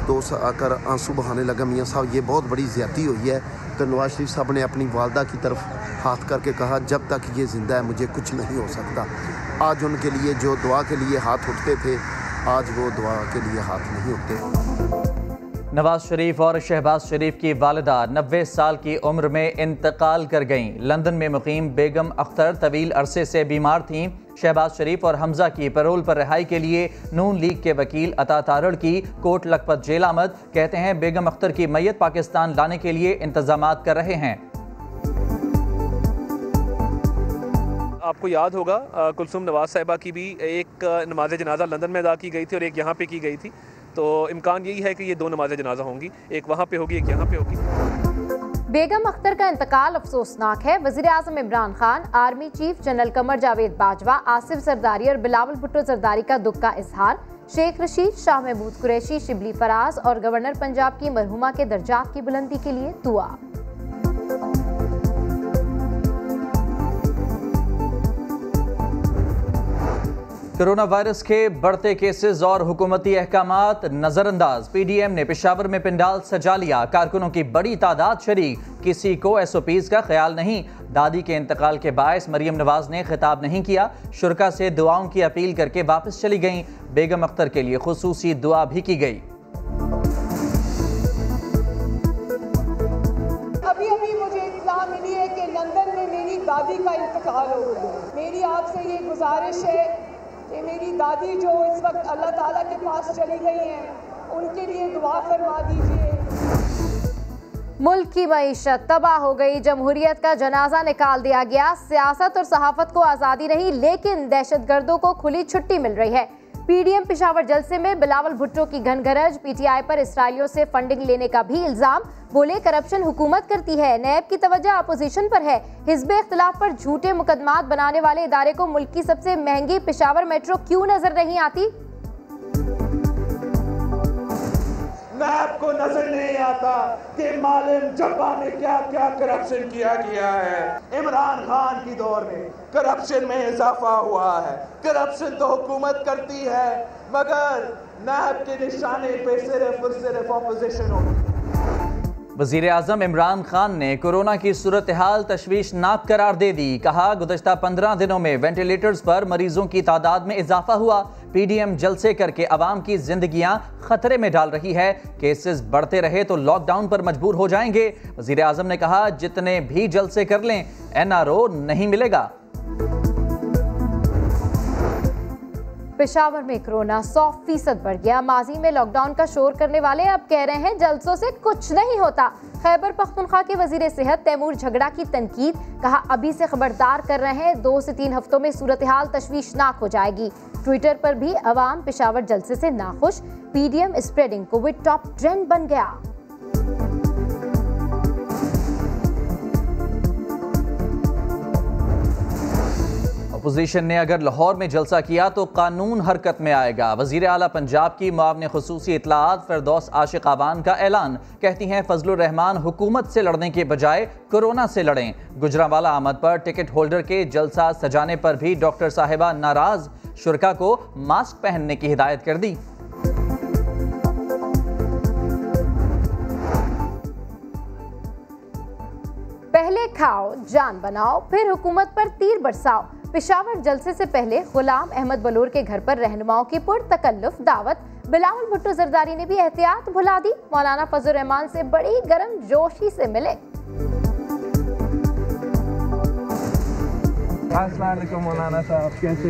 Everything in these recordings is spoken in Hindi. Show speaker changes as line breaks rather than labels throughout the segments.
दोस्त आकर आंसू बहाने लगा, मियाँ साहब ये बहुत बड़ी ज़्यादती हुई है। तो नवाज शरीफ साहब ने अपनी वालदा की तरफ हाथ करके कहा, जब तक ये ज़िंदा है मुझे कुछ नहीं हो सकता। आज उनके लिए जो दुआ के लिए हाथ उठते थे, आज वो दुआ के लिए हाथ नहीं उठते।
नवाज शरीफ और शहबाज शरीफ की वालिदा 90 साल की उम्र में इंतकाल कर गईं। लंदन में मुकीम बेगम अख्तर तवील अरसे से बीमार थीं। शहबाज शरीफ और हमजा की पैरोल पर रिहाई के लिए नून लीग के वकील अता तारड़ की कोट लखपत जेल आमद। कहते हैं बेगम अख्तर की मैयत पाकिस्तान लाने के लिए इंतजामात कर रहे हैं।
आपको याद होगा कुलसुम नवाज साहिबा की भी एक नमाज जनाजा लंदन में अदा की गई थी और एक यहाँ पे की गई थी। तो इम्कान यही है कि ये दो नमाज जनाजा होंगी, एक वहाँ पे होगी, एक यहाँ पे होगी।
बेगम अख्तर का इंतकाल अफसोसनाक है। वज़ीर आज़म Imran Khan, army chief general Qamar Javed Bajwa, Asif Zardari और बिलावल भुट्टो जरदारी का दुख का इजहार। शेख रशीद, शाह महमूद कुरैशी, शिबली फराज और गवर्नर पंजाब की मरहुमा के दर्जात की बुलंदी के लिए दुआ।
कोरोना वायरस के बढ़ते केसेस और हुकूमती अहकामात नजरअंदाज। पीडीएम ने पेशावर में पंडाल सजा लिया। कारकुनों की बड़ी तादाद शरीक, किसी को एसओपीज का ख्याल नहीं। दादी के इंतकाल के बायस मरियम नवाज ने खिताब नहीं किया। शुरका से दुआओं की अपील करके वापस चली गईं। बेगम अख्तर के लिए खुसूसी दुआ भी की गई।
अभी मुझे इत्तला मिली है कि लंदन में मेरी दादी का इंतकाल हो गया। मेरी आपसे ये गुजारिश है कि मेरी दादी जो इस वक्त अल्लाह ताला के पास चली गई हैं, उनके लिए दुआ फरमा दीजिए।
मुल्क की मईशत तबाह हो गई। जमहूरियत का जनाजा निकाल दिया गया। सियासत और सहाफत को आज़ादी नहीं, लेकिन दहशतगर्दों को खुली छुट्टी मिल रही है। पीडीएम पेशावर जलसे में बिलावल भुट्टो की घनघरज। पीटीआई पर इसराइलियों से फंडिंग लेने का भी इल्जाम। बोले करप्शन हुकूमत करती है। नैब की तवज्जो अपोजिशन पर है। हिज़्ब इख्तिलाफ पर झूठे मुकदमात बनाने वाले इदारे को मुल्क की सबसे महंगी पेशावर मेट्रो क्यों नजर नहीं आती?
नैब को नजर नहीं आता कि मालिम जब्बा में क्या क्या करप्शन किया गया है। इमरान खान की दौर में करप्शन में इजाफा हुआ है। करप्शन तो हुकूमत करती है, मगर नैब के निशाने पे सिर्फ और सिर्फ अपोजिशन होती है।
वज़ीर आज़म इमरान खान ने कोरोना की सूरत हाल तशवीशनाक करार दे दी। कहा, गुज़श्ता 15 दिनों में वेंटिलेटर्स पर मरीजों की तादाद में इजाफा हुआ। पीडीएम जलसे करके अवाम की जिंदगियां खतरे में डाल रही है। केसेस बढ़ते रहे तो लॉकडाउन पर मजबूर हो जाएंगे। वज़ीर आज़म ने कहा, जितने भी जलसे कर लें एनआरओ नहीं मिलेगा।
पेशावर में कोरोना 100% बढ़ गया। माजी में लॉकडाउन का शोर करने वाले अब कह रहे हैं जलसों से कुछ नहीं होता। खैबर पख्तूनख्वा के वजीर सेहत तैमूर झगड़ा की तनकीद। कहा, अभी से खबरदार कर रहे हैं, 2 से 3 हफ्तों में सूरत हाल तशवीशनाक हो जाएगी। ट्विटर पर भी अवाम पेशावर जलसे से नाखुश। PDM spreading Covid top trend बन गया।
अपोजिशन ने अगर लाहौर में जलसा किया तो कानून हरकत में आएगा। वज़ीर आला पंजाब की मुआविन खुसूसी इत्तलाआत फिरदौस आशिक आबान का ऐलान। कहती हैं, फजलुर रहमान हुकूमत से लड़ने के बजाय कोरोना से लड़ें। गुजरांवाला आमद पर टिकट होल्डर के जलसा सजाने पर भी डॉक्टर साहिबा नाराज। शुरका को मास्क पहनने की हिदायत कर दी।
पहले खाओ जान बनाओ, फिर हुकूमत पर तीर बरसाओ। पेशावर जलसे से पहले गुलाम अहमद बलोर के घर पर रहनुमाओं की पुरतकल्लुफ दावत। बिलावल भुट्टो जरदारी ने भी एहतियात भुला दी। मौलाना फजल रहमान से बड़ी गर्म जोशी से मिले।
अस्सलाम वालेकुम मौलाना साहब, कैसे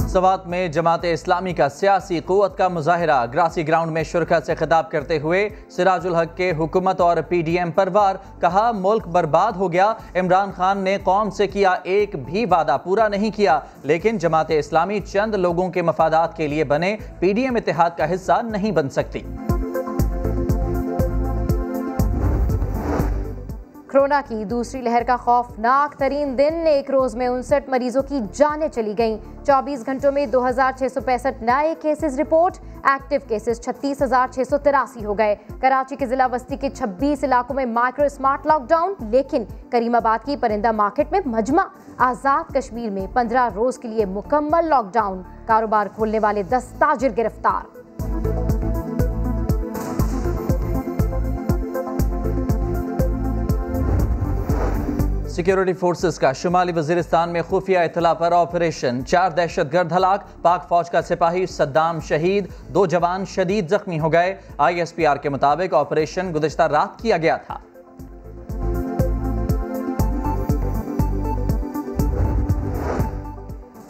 सवात में जमात इस्लामी का सियासी क़ुव्वत का मुजाहिरा। ग्रासी ग्राउंड में शुरका से खिताब करते हुए सिराजुल हक के हुकूमत और पीडीएम पर वार। कहा, मुल्क बर्बाद हो गया। इमरान खान ने कौम से किया एक भी वादा पूरा नहीं किया, लेकिन जमात इस्लामी चंद लोगों के मफादात के लिए बने, पीडीएम इत्तेहाद का हिस्सा नहीं बन सकती।
कोरोना की दूसरी लहर का खौफनाक तरीन दिन, एक रोज में 59 मरीजों की जानें चली गईं। 24 घंटों में 2665 नए केसेस रिपोर्ट, एक्टिव केसेस 36,683 हो गए। कराची के जिला बस्ती के 26 इलाकों में माइक्रो स्मार्ट लॉकडाउन, लेकिन करीमाबाद की परिंदा मार्केट में मजमा। आजाद कश्मीर में 15 रोज के लिए मुकम्मल लॉकडाउन, कारोबार खोलने वाले 10 ताजिर गिरफ्तार।
सिक्योरिटी फोर्सेस का शुमाली वजीरिस्तान में खुफिया इत्तला पर ऑपरेशन, 4 दहशतगर्द हलाक, पाक फौज का सिपाही सद्दाम शहीद, 2 जवान शदीद जख्मी हो गए। ISPR के मुताबिक ऑपरेशन गुज़िश्ता रात किया गया था।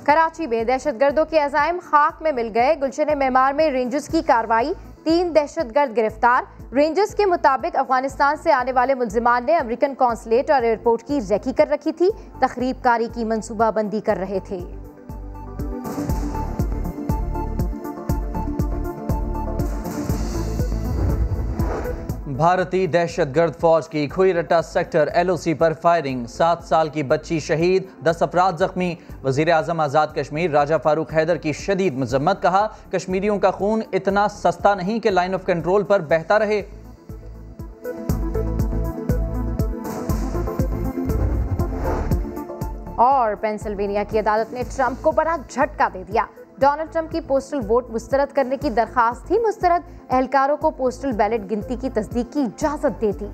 कराची में दहशतगर्दों के अज़ाइम खाक में मिल गए। गुलशन मेमार में रेंजर्स की कार्रवाई, 3 दहशतगर्द गिरफ्तार। रेंजर्स के मुताबिक अफगानिस्तान से आने वाले मुल्जिमान ने अमेरिकन कॉन्सुलेट और एयरपोर्ट की रेकी कर रखी थी, तखरीबकारी की मंसूबाबंदी कर रहे थे।
भारतीय दहशतगर्द फौज की खुईरट्टा सेक्टर LOC पर फायरिंग, 7 साल की बच्ची शहीद, 10 अफराद जख्मी। वजीर आजम आज़ाद कश्मीर राजा फारूक हैदर की शदीद मजम्मत, कहा कश्मीरियों का खून इतना सस्ता नहीं कि लाइन ऑफ कंट्रोल पर बहता रहे।
और पेंसिल्वेनिया की अदालत ने ट्रंप को बड़ा झटका दे दिया। डोनाल्ड ट्रंप की पोस्टल वोट मुस्तरद करने की दरखास्त थी मुस्तरद, एहलकारों को पोस्टल बैलेट गिनती की तस्दीक की इजाजत दे दी।